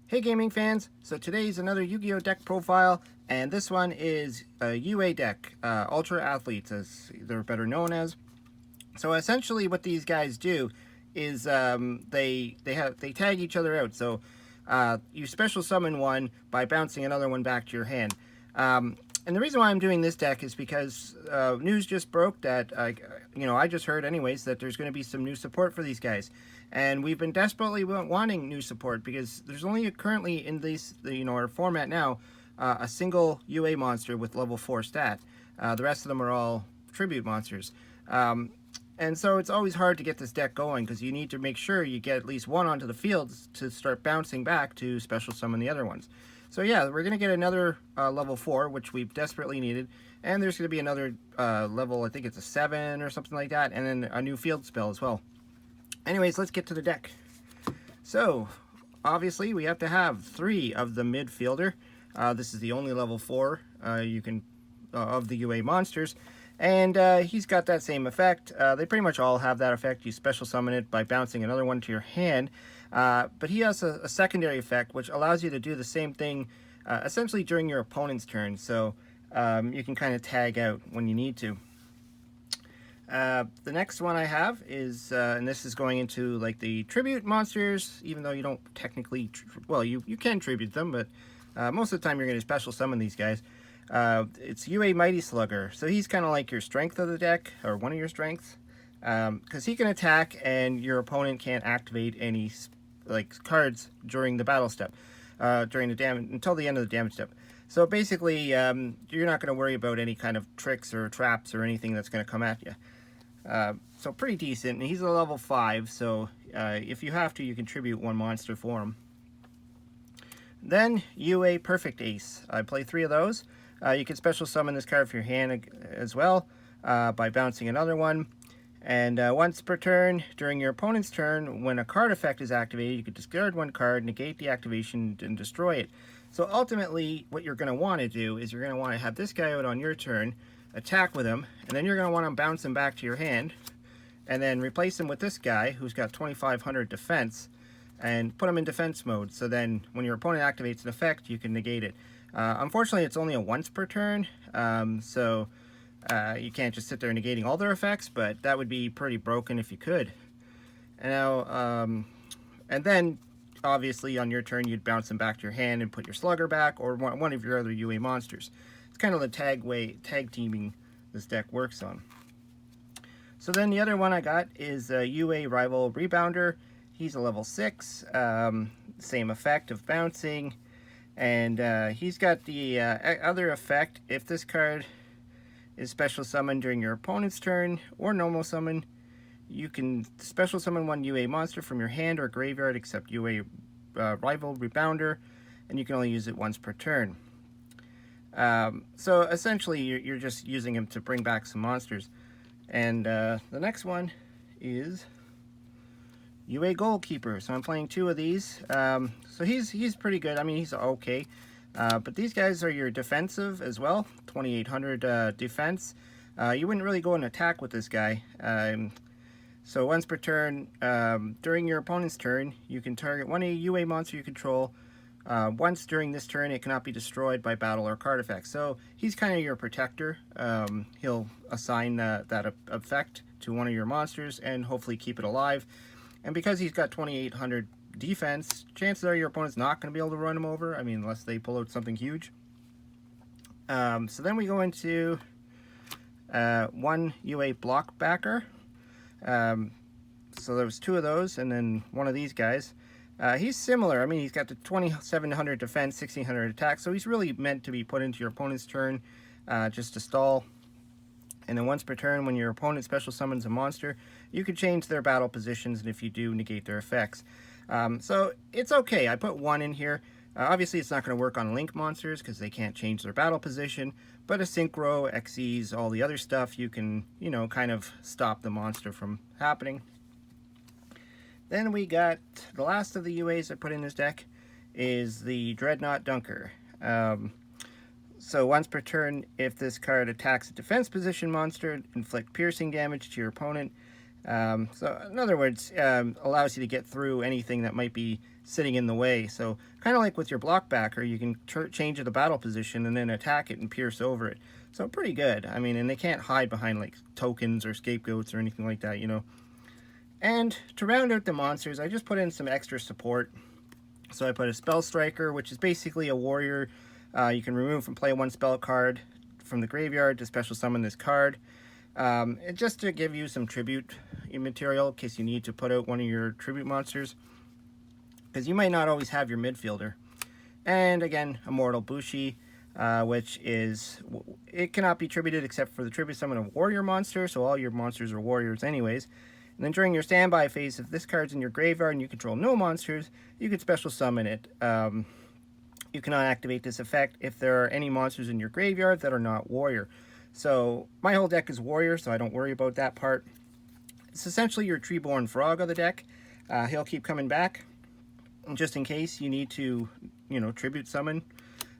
Hey gaming fans, so today's another Yu-Gi-Oh deck profile, and this one is a UA deck, Ultra Athletes as they're better known as. So essentially what these guys do is they tag each other out. So you special summon one by bouncing another one back to your hand. And the reason why I'm doing this deck is because news just broke that, I just heard anyways, that there's going to be some new support for these guys. And we've been desperately wanting new support because there's only currently in these, our format now, a single UA monster with level 4 stat. The rest of them are all tribute monsters. And so it's always hard to get this deck going because you need to make sure you get at least one onto the field to start bouncing back to special summon the other ones. So yeah, we're going to get another level 4, which we've desperately needed. And there's going to be another level, I think it's a 7 or something like that, and then a new field spell as well. Anyways, let's get to the deck. So, obviously, we have to have 3 of the midfielder. This is the only level 4 of the UA monsters. And he's got that same effect. They pretty much all have that effect. You special summon it by bouncing another one to your hand. But he has a secondary effect, which allows you to do the same thing essentially during your opponent's turn. So you can kind of tag out when you need to. The next one I have is, and this is going into like the tribute monsters, even though you don't technically, you can tribute them, but most of the time you're going to special summon these guys. It's UA Mighty Slugger. So he's kind of like your strength of the deck, or one of your strengths, because he can attack and your opponent can't activate any cards during the battle step, during the damage, until the end of the damage step. So basically, you're not going to worry about any kind of tricks or traps or anything that's going to come at you. So pretty decent, and he's a level 5, so if you have to, you can tribute one monster for him. Then, UA Perfect Ace. I play 3 of those. You can special summon this card for your hand as well, by bouncing another one. And once per turn, during your opponent's turn, when a card effect is activated, you can discard one card, negate the activation, and destroy it. So ultimately, what you're going to want to do is you're going to want to have this guy out on your turn, attack with him, and then you're going to want to bounce him back to your hand, and then replace him with this guy who's got 2,500 defense, and put him in defense mode. So then when your opponent activates an effect, you can negate it. Unfortunately, it's only a once per turn, so you can't just sit there negating all their effects, but that would be pretty broken if you could. Now, and then obviously on your turn, you'd bounce them back to your hand and put your Slugger back, or one of your other UA monsters. It's kind of the tag teaming this deck works on. So then the other one I got is UA Rival Rebounder. He's a level 6, same effect of bouncing, and he's got the other effect. If this card is special summoned during your opponent's turn or normal summon, you can special summon one UA monster from your hand or graveyard except UA Rival Rebounder, and you can only use it once per turn. So essentially you're just using him to bring back some monsters. And the next one is UA Goalkeeper. So I'm playing 2 of these. So he's pretty good. I mean, he's okay. But these guys are your defensive as well. 2,800 defense. You wouldn't really go and attack with this guy. So once per turn, during your opponent's turn, you can target one UA monster you control. Once during this turn, it cannot be destroyed by battle or card effects. So he's kind of your protector. He'll assign that effect to one of your monsters and hopefully keep it alive. And because he's got 2,800 defense, chances are your opponent's not going to be able to run him over. I mean, unless they pull out something huge. So then we go into one UA Block Backer. So there was 2 of those, and then one of these guys. He's similar. I mean, he's got the 2,700 defense, 1,600 attack, so he's really meant to be put into your opponent's turn just to stall. And then once per turn, when your opponent special summons a monster, you can change their battle positions, and if you do, negate their effects. So it's okay. I put 1 in here. Obviously, it's not going to work on link monsters because they can't change their battle position, but a Synchro, Xyz, all the other stuff, you can, kind of stop the monster from happening. Then we got the last of the UAs I put in this deck is the Dreadnought Dunker. So once per turn, if this card attacks a defense position monster, inflict piercing damage to your opponent. So in other words, allows you to get through anything that might be sitting in the way. So kind of like with your block backer, you can change the battle position and then attack it and pierce over it. So pretty good. I mean, and they can't hide behind like tokens or scapegoats or anything like that, you know. And to round out the monsters, I just put in some extra support. So I put a Spell Striker, which is basically a warrior. You can remove from play one spell card from the graveyard to special summon this card. Just to give you some tribute material in case you need to put out one of your tribute monsters, because you might not always have your midfielder. And again, Immortal Bushi, which is, it cannot be tributed except for the tribute summon of warrior monster, so all your monsters are warriors anyways. And then during your standby phase, if this card's in your graveyard and you control no monsters, you can special summon it. You cannot activate this effect if there are any monsters in your graveyard that are not warrior. So my whole deck is warrior, so I don't worry about that part. It's essentially your Treeborn Frog of the deck. He'll keep coming back, just in case you need to, you know, tribute summon.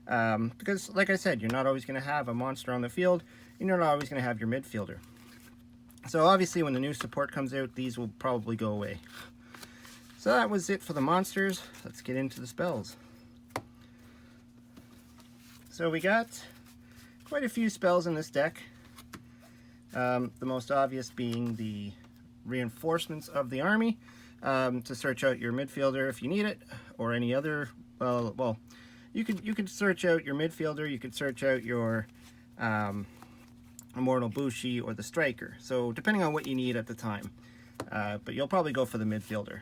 Because, like I said, you're not always going to have a monster on the field. You're not always going to have your midfielder. So obviously when the new support comes out, these will probably go away. So that was it for the monsters. Let's get into the spells. So we got quite a few spells in this deck. The most obvious being the Reinforcements of the Army, to search out your midfielder if you need it, or any other, well, you could search out your midfielder, you could search out your Immortal Bushi or the Striker, so depending on what you need at the time, but you'll probably go for the midfielder.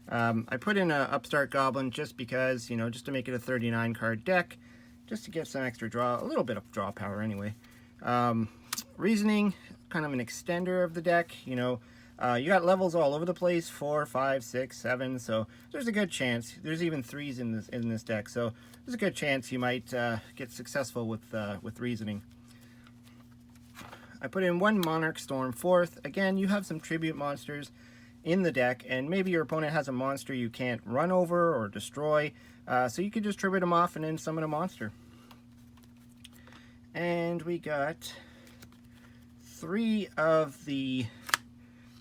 I put in a Upstart Goblin just because, you know, just to make it a 39 card deck, just to get some extra draw, a little bit of draw power anyway. Reasoning, kind of an extender of the deck, you know. You got levels all over the place, 4, 5, 6, 7, so there's a good chance. There's even 3s in this deck, so there's a good chance you might get successful with reasoning. I put in one Monarch Storm 4th. Again, you have some tribute monsters in the deck, and maybe your opponent has a monster you can't run over or destroy, so you can just tribute them off and then summon a monster. And we got 3 of the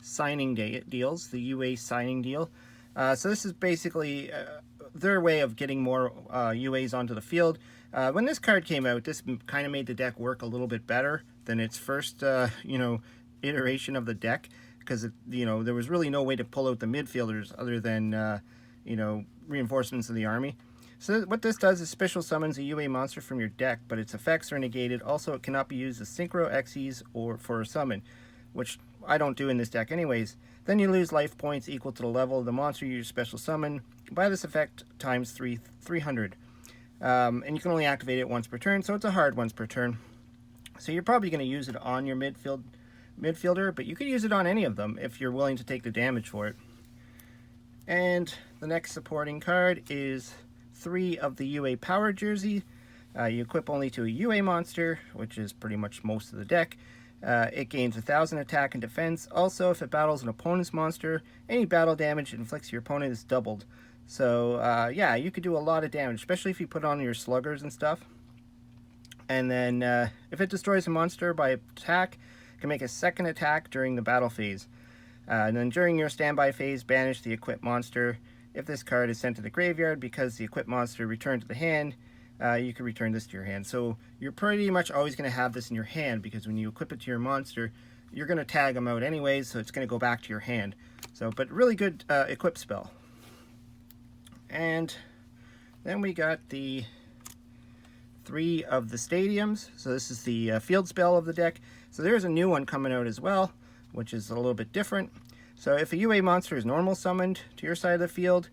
signing deals, the UA signing deal. So this is basically their way of getting more UAs onto the field. When this card came out, this kind of made the deck work a little bit better than its first, you know, iteration of the deck, because you know, there was really no way to pull out the midfielders other than you know, Reinforcements of the Army. So what this does is special summons a UA monster from your deck, but its effects are negated. Also, it cannot be used as Synchro, Xyz, or for a summon, which I don't do in this deck anyways. Then you lose life points equal to the level of the monster you special summon by this effect times 300. And you can only activate it once per turn, so it's a hard once per turn. So you're probably going to use it on your midfielder, but you could use it on any of them if you're willing to take the damage for it. And the next supporting card is 3 of the UA Power Jersey. You equip only to a UA monster, which is pretty much most of the deck. It gains 1,000 attack and defense. Also, if it battles an opponent's monster, any battle damage it inflicts your opponent is doubled. So, yeah, you could do a lot of damage, especially if you put on your sluggers and stuff. And then, if it destroys a monster by attack, it can make a second attack during the battle phase. And then during your standby phase, banish the equipped monster. If this card is sent to the graveyard because the equipped monster returned to the hand, you can return this to your hand. So you're pretty much always going to have this in your hand, because when you equip it to your monster, you're going to tag them out anyways, so it's going to go back to your hand. So, but really good equip spell. And then we got the 3 of the stadiums. So this is the field spell of the deck. So there's a new one coming out as well, which is a little bit different. So if a UA monster is normal summoned to your side of the field,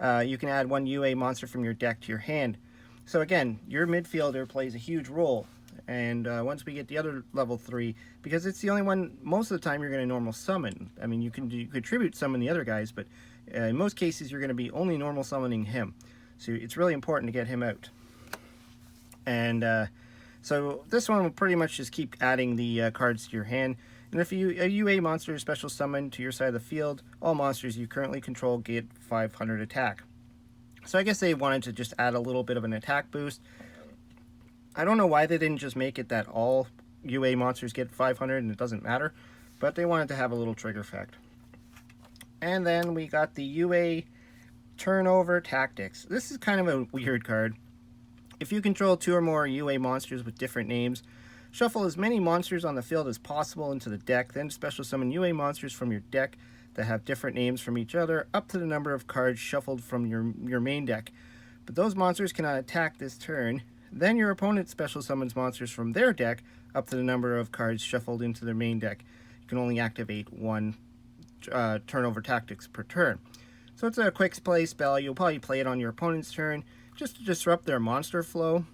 you can add 1 UA monster from your deck to your hand. So again, your midfielder plays a huge role. And once we get the other level 3, because it's the only one most of the time you're going to normal summon. I mean, you could tribute summon the other guys, but in most cases you're going to be only normal summoning him. So it's really important to get him out. And so this one will pretty much just keep adding the cards to your hand. And if a UA monster is special summoned to your side of the field, all monsters you currently control get 500 attack. So I guess they wanted to just add a little bit of an attack boost. I don't know why they didn't just make it that all UA monsters get 500 and it doesn't matter. but they wanted to have a little trigger effect. And then we got the UA Turnover Tactics. This is kind of a weird card. If you control 2 or more UA monsters with different names, shuffle as many monsters on the field as possible into the deck, then special summon UA monsters from your deck that have different names from each other up to the number of cards shuffled from your main deck. But those monsters cannot attack this turn. Then your opponent special summons monsters from their deck up to the number of cards shuffled into their main deck. You can only activate 1 Turnover Tactics per turn. So it's a quick play spell. You'll probably play it on your opponent's turn just to disrupt their monster flow.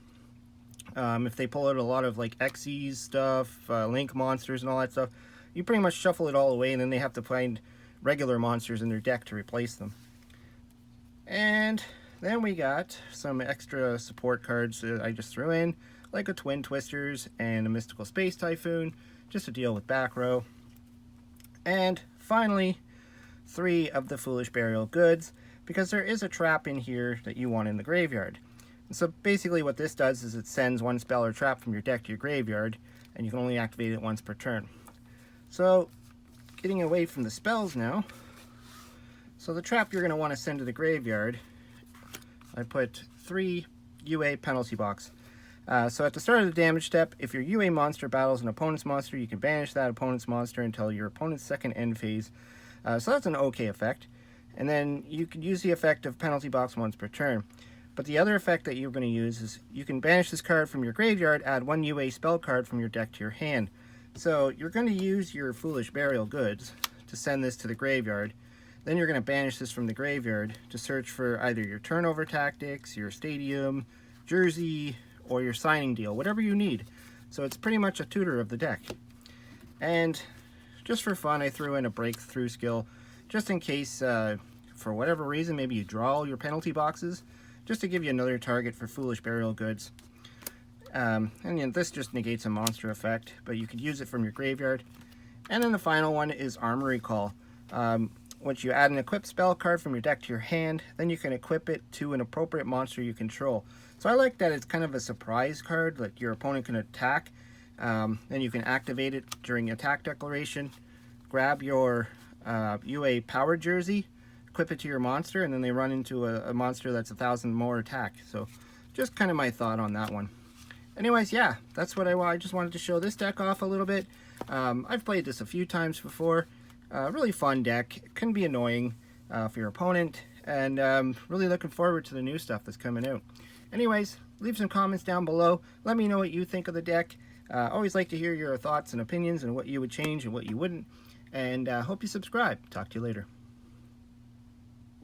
If they pull out a lot of like Xyz stuff, Link monsters and all that stuff, you pretty much shuffle it all away, and then they have to find regular monsters in their deck to replace them. And then we got some extra support cards that I just threw in, like a Twin Twisters and a Mystical Space Typhoon, just to deal with back row. And finally, 3 of the Foolish Burial Goods, because there is a trap in here that you want in the graveyard. And so basically what this does is it sends 1 spell or trap from your deck to your graveyard, and you can only activate it once per turn. So, getting away from the spells now, so the trap you're going to want to send to the graveyard, I put 3 UA penalty box. So at the start of the damage step, if your UA monster battles an opponent's monster, you can banish that opponent's monster until your opponent's second end phase. So that's an okay effect. And then you can use the effect of penalty box once per turn. But the other effect that you're going to use is you can banish this card from your graveyard, add 1 UA spell card from your deck to your hand. So you're going to use your Foolish Burial Goods to send this to the graveyard. Then you're going to banish this from the graveyard to search for either your Turnover Tactics, your Stadium, Jersey, or your Signing Deal, whatever you need. So it's pretty much a tutor of the deck. And just for fun, I threw in a Breakthrough skill, just in case, for whatever reason, maybe you draw all your penalty boxes, just to give you another target for Foolish Burial Goods. And you know, this just negates a monster effect, but you could use it from your graveyard. And then the final one is Armory Call. Once you add an equipped spell card from your deck to your hand, then you can equip it to an appropriate monster you control. So I like that it's kind of a surprise card, like your opponent can attack, then you can activate it during attack declaration, grab your UA Power Jersey, equip it to your monster, and then they run into a monster that's 1,000 more attack. So just kind of my thought on that one. Anyways, yeah, that's what I just wanted to show this deck off a little bit. I've played this a few times before. Really fun deck. It can be annoying for your opponent, and really looking forward to the new stuff that's coming out. Anyways, leave some comments down below. Let me know what you think of the deck. Always like to hear your thoughts and opinions and what you would change and what you wouldn't. And hope you subscribe. Talk to you later.